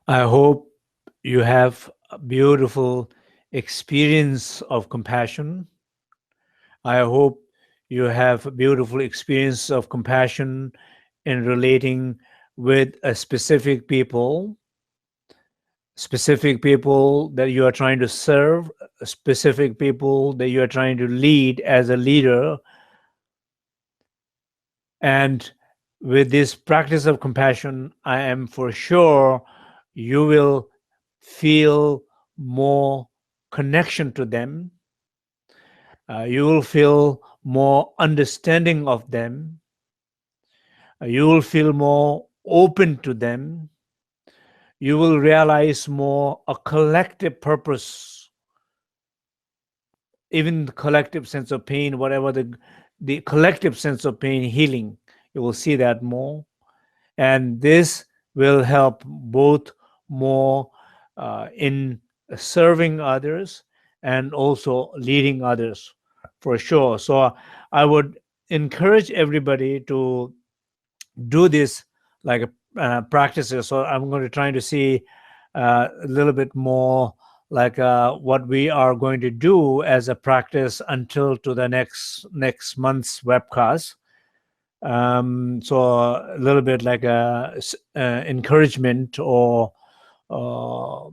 I hope you have a beautiful experience of compassion. I hope you have a beautiful experience of compassion in relating with a specific people that you are trying to serve, specific people that you are trying to lead as a leader. And with this practice of compassion, I am for sure you will feel more connection to them. You will feel more understanding of them. You will feel more open to them. You will realize more a collective purpose, even the collective sense of pain, whatever the collective sense of pain healing. You will see that more, and this will help both more in serving others and also leading others for sure. So I would encourage everybody to do this like practices. So I'm going to try to see a little bit more like what we are going to do as a practice until to the next month's webcast. So a little bit like a encouragement or uh,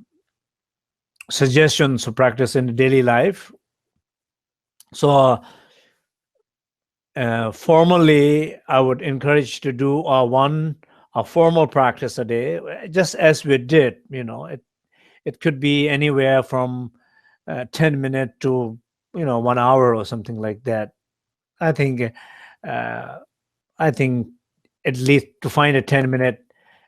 suggestions to practice in daily life. So formally, I would encourage to do a formal practice a day, just as we did. It could be anywhere from 10 minutes to 1 hour or something like that. I think uh, I think at least to find a 10 minute,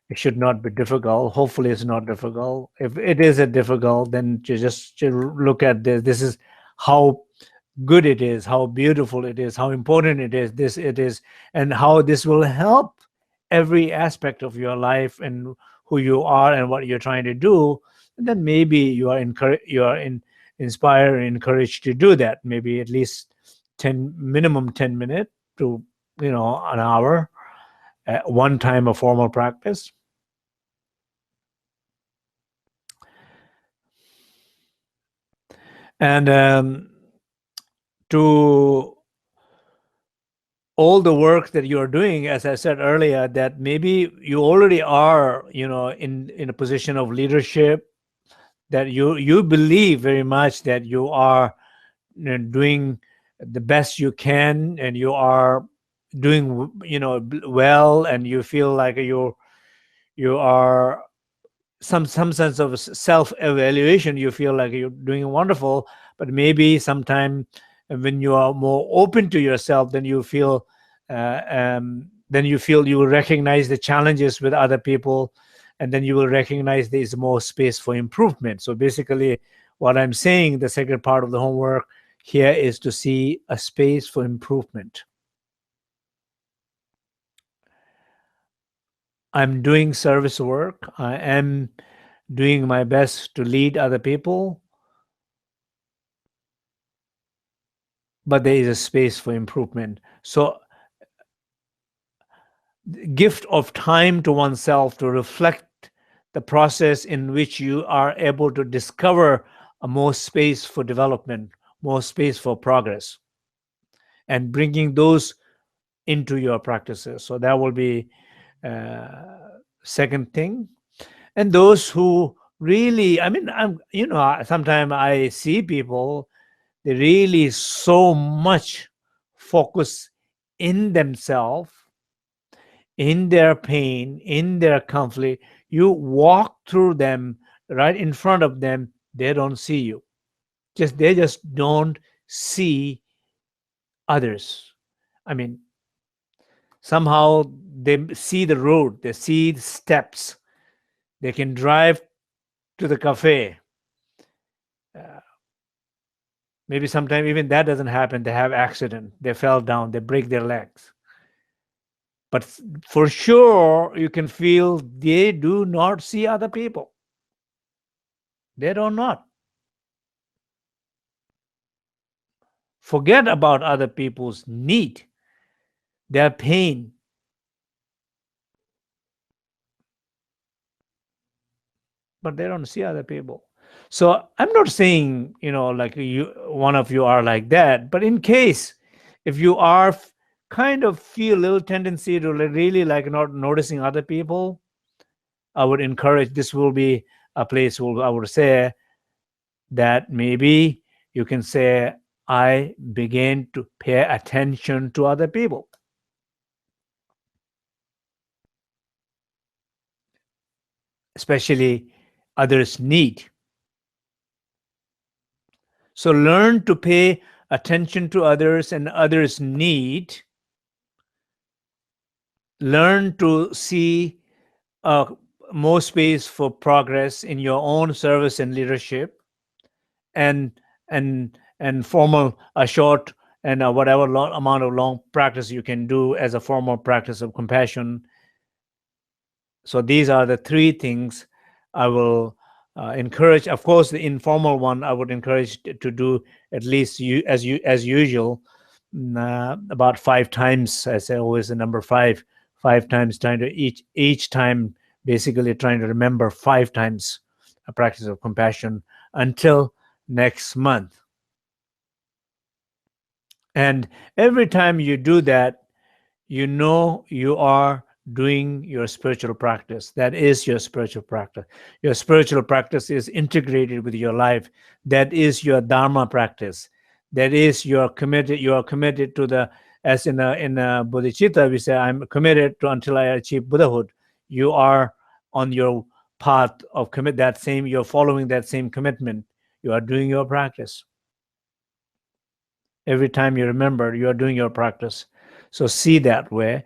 it should not be difficult. Hopefully, it's not difficult. If it is a difficult, then you just look at this. This is how good it is, how beautiful it is, how important it is, and how this will help every aspect of your life and who you are and what you're trying to do. And then maybe inspired and encouraged to do that. Maybe at least minimum 10 minutes to an hour at one time of formal practice. And to all the work that you are doing, as I said earlier, that maybe you already are in a position of leadership, that you believe very much that you are doing the best you can, and you are doing well, and you feel like you are some sense of self evaluation. You feel like you're doing wonderful, but maybe sometime when you are more open to yourself, then you feel you will recognize the challenges with other people, and then you will recognize there's more space for improvement. So basically, what I'm saying, the second part of the homework here is to see a space for improvement. I'm doing service work. I am doing my best to lead other people, but there is a space for improvement. So, gift of time to oneself to reflect the process in which you are able to discover a more space for development, more space for progress, and bringing those into your practices. So that will be second thing. And those who really, I mean, sometimes I see people, they really so much focus in themselves, in their pain, in their conflict. You walk through them right in front of them, they don't see you. They just don't see others. I mean, somehow they see the road, they see the steps, they can drive to the cafe. Uh, Maybe sometime even that doesn't happen. They have accident, they fell down, they break their legs. But for sure, you can feel they do not see other people. They do not. Forget about other people's need, their pain. but they don't see other people. So I'm not saying, like one of you are like that, but in case if you are kind of feel a little tendency to really like not noticing other people, I would encourage, this will be a place where I would say that maybe you can say, I began to pay attention to other people, especially others' need. So learn to pay attention to others and others' need. Learn to see more space for progress in your own service and leadership, and formal a short and whatever amount of long practice you can do as a formal practice of compassion. So these are the three things I will encourage. Of course, the informal one I would encourage to do at least as usual, about 5 times. I say always the number 5 times, trying to each time basically trying to remember 5 times a practice of compassion until next month. And every time you do that, you are doing your spiritual practice. That is your spiritual practice. Your spiritual practice is integrated with your life. That is your dharma practice. That is you are committed to the, as in a bodhicitta we say, I'm committed to until I achieve Buddhahood. You are on your path of you're following that same commitment. You are doing your practice. Every time you remember, you are doing your practice. So see that way.